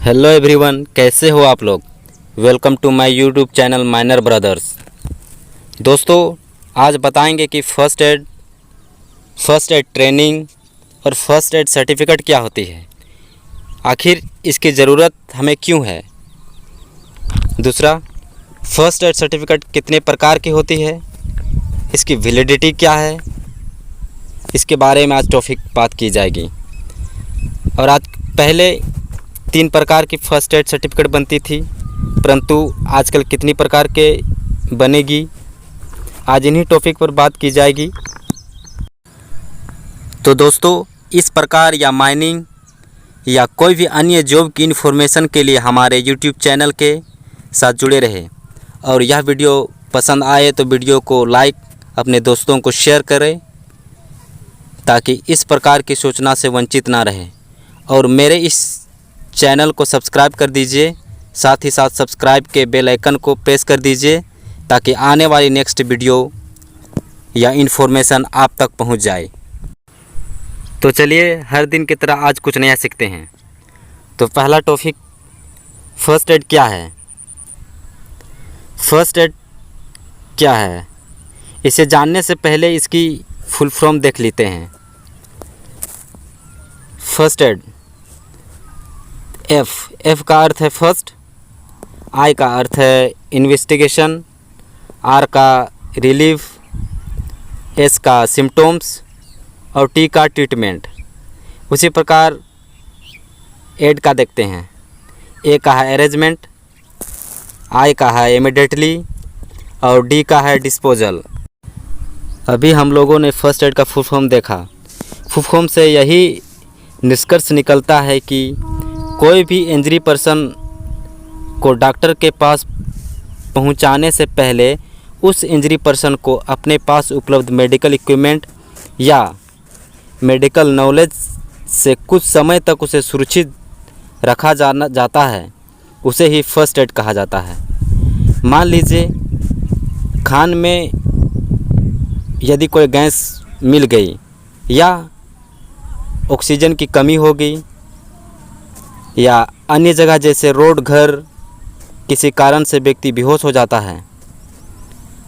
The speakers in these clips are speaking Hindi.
हेलो एवरीवन, कैसे हो आप लोग। Welcome to my YouTube channel minor brothers. दोस्तों, आज बताएंगे कि फ़र्स्ट एड ट्रेनिंग और फ़र्स्ट एड सर्टिफिकेट क्या होती है, आखिर इसकी ज़रूरत हमें क्यों है। दूसरा, फ़र्स्ट एड सर्टिफिकेट कितने प्रकार की होती है, इसकी वैलिडिटी क्या है, इसके बारे में आज टॉपिक बात की जाएगी। और आज पहले 3 प्रकार की फ़र्स्ट एड सर्टिफिकेट बनती थी, परंतु आजकल कितनी प्रकार के बनेगी, आज इन्हीं टॉपिक पर बात की जाएगी। तो दोस्तों, इस प्रकार या माइनिंग या कोई भी अन्य जॉब की इन्फॉर्मेशन के लिए हमारे यूट्यूब चैनल के साथ जुड़े रहे। और यह वीडियो पसंद आए तो वीडियो को लाइक, अपने दोस्तों को शेयर करें ताकि इस प्रकार की सूचना से वंचित ना रहे। और मेरे इस चैनल को सब्सक्राइब कर दीजिए, साथ ही साथ सब्सक्राइब के बेल आइकन को प्रेस कर दीजिए ताकि आने वाली नेक्स्ट वीडियो या इन्फॉर्मेशन आप तक पहुंच जाए। तो चलिए, हर दिन की तरह आज कुछ नया सीखते हैं। तो पहला टॉपिक, फ़र्स्ट एड क्या है। फ़र्स्ट एड क्या है, इसे जानने से पहले इसकी फुल फॉर्म देख लेते हैं। फ़र्स्ट एड, एफ का अर्थ है फर्स्ट, आई का अर्थ है इन्वेस्टिगेशन, आर का रिलीफ, एस का सिम्टोम्स और टी का ट्रीटमेंट। उसी प्रकार एड का देखते हैं। ए का है अरेंजमेंट, आई का है इमीडिएटली और डी का है डिस्पोजल। अभी हम लोगों ने फर्स्ट एड का फुल फॉर्म देखा। फुल फॉर्म से यही निष्कर्ष निकलता है कि कोई भी इंजरी पर्सन को डॉक्टर के पास पहुंचाने से पहले उस इंजरी पर्सन को अपने पास उपलब्ध मेडिकल इक्विपमेंट या मेडिकल नॉलेज से कुछ समय तक उसे सुरक्षित रखा जाता है, उसे ही फर्स्ट एड कहा जाता है। मान लीजिए खान में यदि कोई गैस मिल गई या ऑक्सीजन की कमी हो गई या अन्य जगह जैसे रोड, घर, किसी कारण से व्यक्ति बेहोश हो जाता है,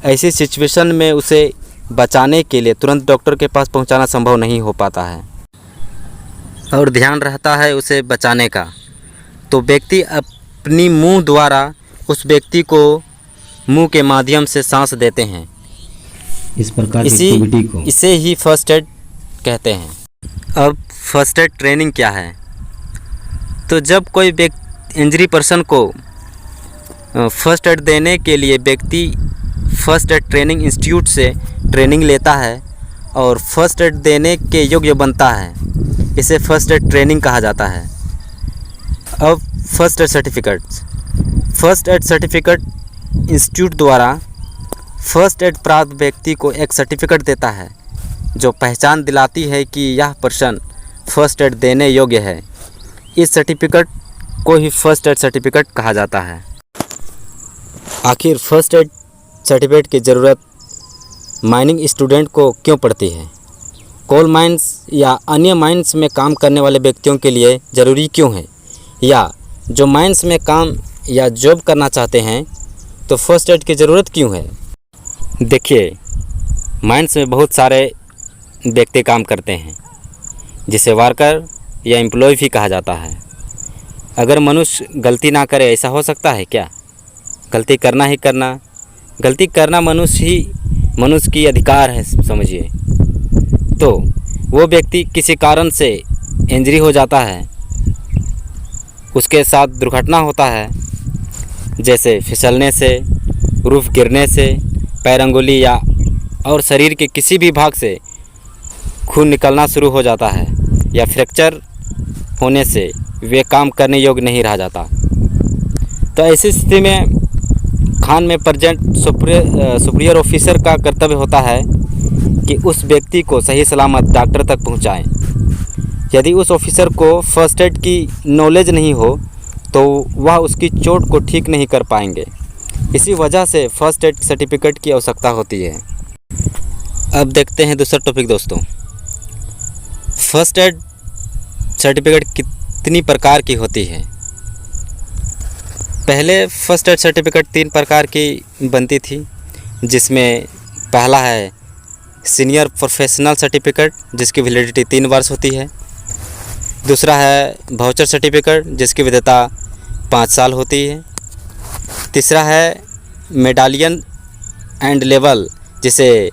ऐसी सिचुएशन में उसे बचाने के लिए तुरंत डॉक्टर के पास पहुंचाना संभव नहीं हो पाता है और ध्यान रहता है उसे बचाने का, तो व्यक्ति अपनी मुंह द्वारा उस व्यक्ति को मुंह के माध्यम से सांस देते हैं। इस प्रकार की एक्टिविटी को इसे ही फर्स्ट एड कहते हैं। अब फर्स्ट एड ट्रेनिंग क्या है, तो जब कोई इंजरी पर्सन को फर्स्ट एड देने के लिए व्यक्ति फर्स्ट एड ट्रेनिंग इंस्टीट्यूट से ट्रेनिंग लेता है और फर्स्ट एड देने के योग्य बनता है, इसे फर्स्ट एड ट्रेनिंग कहा जाता है। अब फर्स्ट एड सर्टिफिकेट इंस्टीट्यूट द्वारा फर्स्ट एड प्राप्त व्यक्ति को एक सर्टिफिकेट देता है जो पहचान दिलाती है कि यह पर्सन फर्स्ट एड देने योग्य है। इस सर्टिफिकेट को ही फर्स्ट एड सर्टिफिकेट कहा जाता है। आखिर फर्स्ट एड सर्टिफिकेट की ज़रूरत माइनिंग स्टूडेंट को क्यों पड़ती है, कोल माइंस या अन्य माइंस में काम करने वाले व्यक्तियों के लिए ज़रूरी क्यों है, या जो माइंस में काम या जॉब करना चाहते हैं तो फर्स्ट एड की ज़रूरत क्यों है। देखिए, माइंस में बहुत सारे व्यक्ति काम करते हैं जिसे वर्कर या एम्प्लॉय भी कहा जाता है। अगर मनुष्य गलती ना करे, ऐसा हो सकता है क्या। गलती करना ही करना, गलती करना मनुष्य की अधिकार है समझिए। तो वो व्यक्ति किसी कारण से इंजरी हो जाता है, उसके साथ दुर्घटना होता है, जैसे फिसलने से, रूफ गिरने से, पैर अंगुली या और शरीर के किसी भी भाग से खून निकलना शुरू हो जाता है या फ्रैक्चर होने से वे काम करने योग्य नहीं रह जाता। तो ऐसी स्थिति में खान में प्रेजेंट सुपीरियर ऑफिसर का कर्तव्य होता है कि उस व्यक्ति को सही सलामत डॉक्टर तक पहुंचाएं। यदि उस ऑफिसर को फर्स्ट एड की नॉलेज नहीं हो तो वह उसकी चोट को ठीक नहीं कर पाएंगे। इसी वजह से फर्स्ट एड सर्टिफिकेट की आवश्यकता होती है। अब देखते हैं दूसरा टॉपिक दोस्तों, फर्स्ट एड सर्टिफिकेट कितनी प्रकार की होती है। पहले फर्स्ट एड सर्टिफिकेट 3 प्रकार की बनती थी, जिसमें पहला है सीनियर प्रोफेशनल सर्टिफिकेट जिसकी वैलिडिटी 3 वर्ष होती है। दूसरा है वाउचर सर्टिफिकेट जिसकी वैधता 5 साल होती है। तीसरा है मेडालियन एंड लेवल, जिसे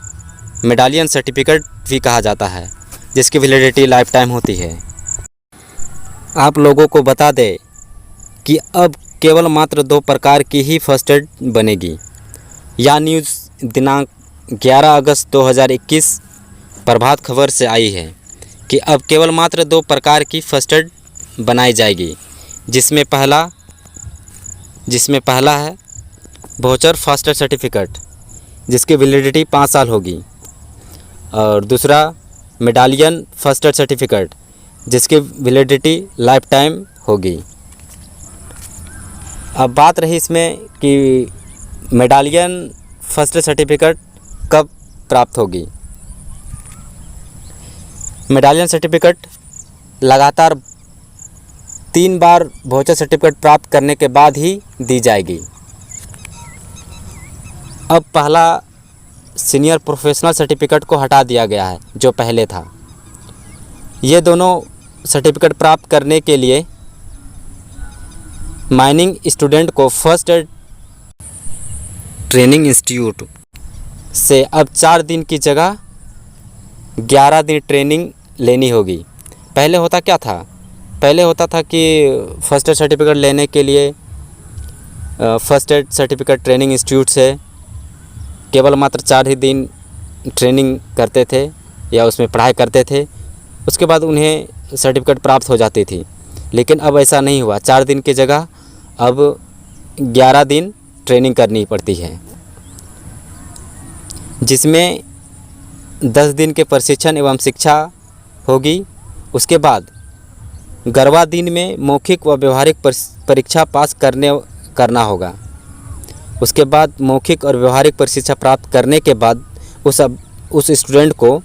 मेडालियन सर्टिफिकेट भी कहा जाता है, जिसकी वैलिडिटी लाइफ टाइम होती है। आप लोगों को बता दें कि अब केवल मात्र 2 प्रकार की ही फर्स्ट एड बनेगी। यह न्यूज़ दिनांक 11 अगस्त 2021 प्रभात खबर से आई है कि अब केवल मात्र 2 प्रकार की फर्स्ट एड बनाई जाएगी, जिसमें पहला है वाउचर फर्स्ट एड सर्टिफिकेट जिसकी वैलिडिटी 5 साल होगी, और दूसरा मेडालियन फर्स्ट एड सर्टिफिकेट जिसकी वैलिडिटी लाइफ टाइम होगी। अब बात रही इसमें कि मेडालियन फर्स्ट एड सर्टिफिकेट कब प्राप्त होगी। मेडालियन सर्टिफिकेट लगातार 3 बार वाउचर सर्टिफिकेट प्राप्त करने के बाद ही दी जाएगी। अब पहला सीनियर प्रोफेशनल सर्टिफिकेट को हटा दिया गया है जो पहले था। ये दोनों सर्टिफिकेट प्राप्त करने के लिए माइनिंग स्टूडेंट को फर्स्ट एड ट्रेनिंग इंस्टीट्यूट से अब 4 दिन की जगह 11 दिन ट्रेनिंग लेनी होगी। पहले होता क्या था? पहले होता था कि फर्स्ट एड सर्टिफिकेट लेने के लिए first aid certificate training institute से केवल मात्र 4 ही दिन ट्रेनिंग करते थे या उसमें पढ़ाई करते थे, उसके बाद उन्हें सर्टिफिकेट प्राप्त हो जाती थी। लेकिन अब ऐसा नहीं हुआ। 4 दिन की जगह अब 11 दिन ट्रेनिंग करनी पड़ती है, जिसमें 10 दिन के प्रशिक्षण एवं शिक्षा होगी। उसके बाद 11वां दिन में मौखिक व व्यवहारिक परीक्षा पास करना होगा। उसके बाद मौखिक और व्यवहारिक परीक्षा प्राप्त करने के बाद उस स्टूडेंट को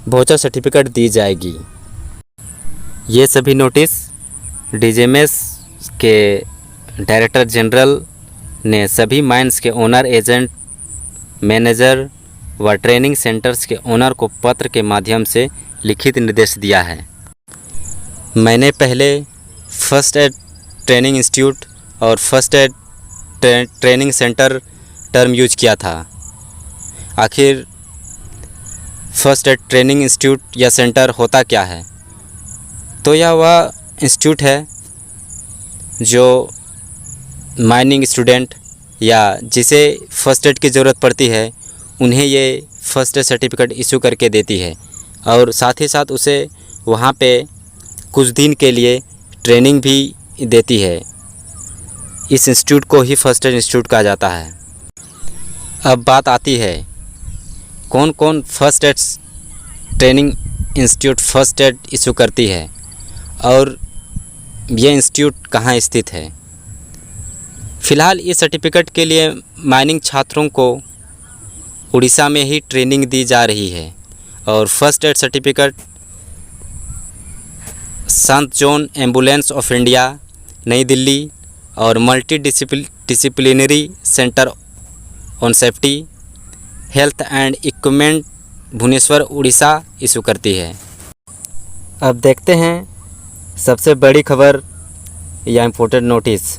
वाउचर सर्टिफिकेट दी जाएगी। ये सभी नोटिस डीजीएमएस के डायरेक्टर जनरल ने सभी माइंस के ओनर, एजेंट, मैनेजर व ट्रेनिंग सेंटर्स के ओनर को पत्र के माध्यम से लिखित निर्देश दिया है। मैंने पहले फर्स्ट एड ट्रेनिंग इंस्टीट्यूट और first add training centre term use किया था। आखिर फर्स्ट एड ट्रेनिंग इंस्टीट्यूट या सेंटर होता क्या है? तो यह वह इंस्टीट्यूट है जो माइनिंग स्टूडेंट या जिसे फ़र्स्ट एड की ज़रूरत पड़ती है उन्हें ये फ़र्स्ट एड सर्टिफिकेट इशू करके देती है, और साथ ही साथ उसे वहाँ पे कुछ दिन के लिए ट्रेनिंग भी देती है। इस इंस्टीट्यूट को ही फर्स्ट एड इंस्टीट्यूट कहा जाता है। अब बात आती है कौन कौन first aid training institute first aid issue करती है और ये इंस्टीट्यूट कहाँ स्थित है। फ़िलहाल इस सर्टिफिकेट के लिए माइनिंग छात्रों को उड़ीसा में ही ट्रेनिंग दी जा रही है, और फर्स्ट एड सर्टिफिकेट संत John ambulance of India New Delhi और multi disciplinary centre on safety health and equipment Bhubaneswar Orissa issue करती है। अब देखते हैं सबसे बड़ी खबर या इम्पोर्टेंट नोटिस।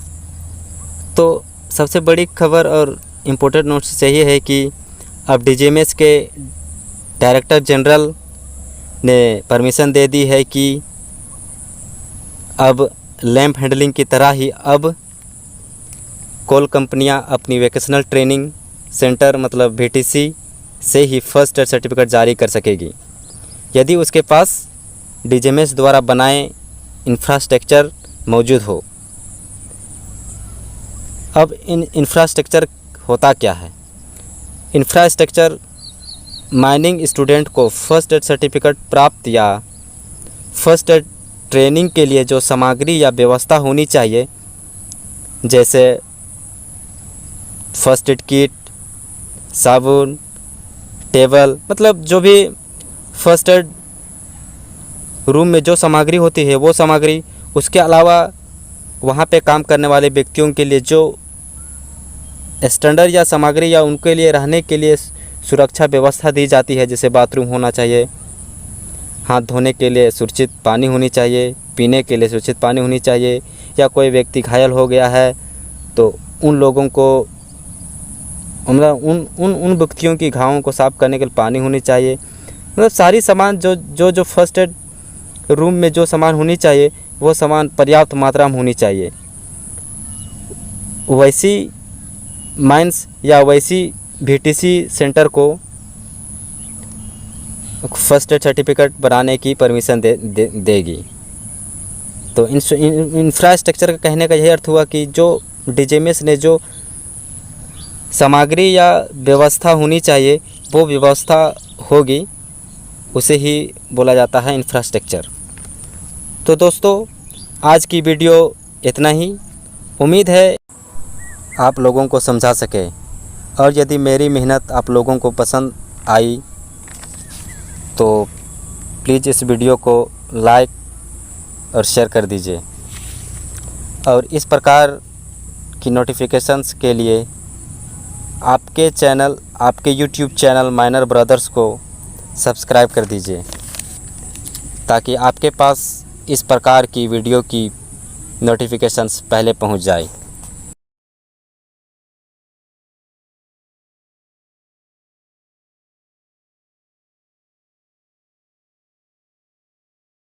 तो सबसे बड़ी खबर और इम्पोर्टेंट नोटिस यही है कि अब डीजीएमएस के डायरेक्टर जनरल ने परमिशन दे दी है कि अब लैंप हैंडलिंग की तरह ही अब कोल कंपनियां अपनी वोकेशनल ट्रेनिंग सेंटर मतलब VTC से ही फर्स्ट एड सर्टिफिकेट जारी कर सकेगी, यदि उसके पास डीजीएमएस द्वारा बनाए इंफ्रास्ट्रक्चर मौजूद हो। अब इन इंफ्रास्ट्रक्चर होता क्या है? इंफ्रास्ट्रक्चर माइनिंग स्टूडेंट को फर्स्ट एड सर्टिफिकेट प्राप्त या फर्स्ट एड ट्रेनिंग के लिए जो सामग्री या व्यवस्था होनी चाहिए, जैसे फर्स्ट एड किट, साबुन, टेबल, मतलब जो भी फर्स्ट एड रूम में जो सामग्री होती है वो सामग्री, उसके अलावा वहाँ पे काम करने वाले व्यक्तियों के लिए जो स्टैंडर्ड या सामग्री या उनके लिए रहने के लिए सुरक्षा व्यवस्था दी जाती है, जैसे बाथरूम होना चाहिए, हाथ धोने के लिए सुरक्षित पानी होनी चाहिए, पीने के लिए सुरक्षित पानी होनी चाहिए, या कोई व्यक्ति घायल हो गया है तो उन लोगों को मतलब उन व्यक्तियों की घावों को साफ़ करने के लिए पानी होनी चाहिए। मतलब सारी सामान जो फर्स्ट एड रूम में जो सामान होनी चाहिए वो सामान पर्याप्त मात्रा में होनी चाहिए। वैसी माइंस या वैसी VTC सेंटर को फर्स्ट एड सर्टिफिकेट बनाने की परमिशन देगी। तो इंफ्रास्ट्रक्चर का कहने का यही अर्थ हुआ कि जो DGMS ने जो सामग्री या व्यवस्था होनी चाहिए वो व्यवस्था होगी, उसे ही बोला जाता है इंफ्रास्ट्रक्चर। तो दोस्तों आज की वीडियो इतना ही। उम्मीद है आप लोगों को समझा सके, और यदि मेरी मेहनत आप लोगों को पसंद आई तो प्लीज़ इस वीडियो को लाइक और शेयर कर दीजिए, और इस प्रकार की नोटिफिकेशंस के लिए आपके YouTube चैनल माइनर ब्रदर्स को सब्सक्राइब कर दीजिए, ताकि आपके पास इस प्रकार की वीडियो की नोटिफिकेशंस पहले पहुंच जाए।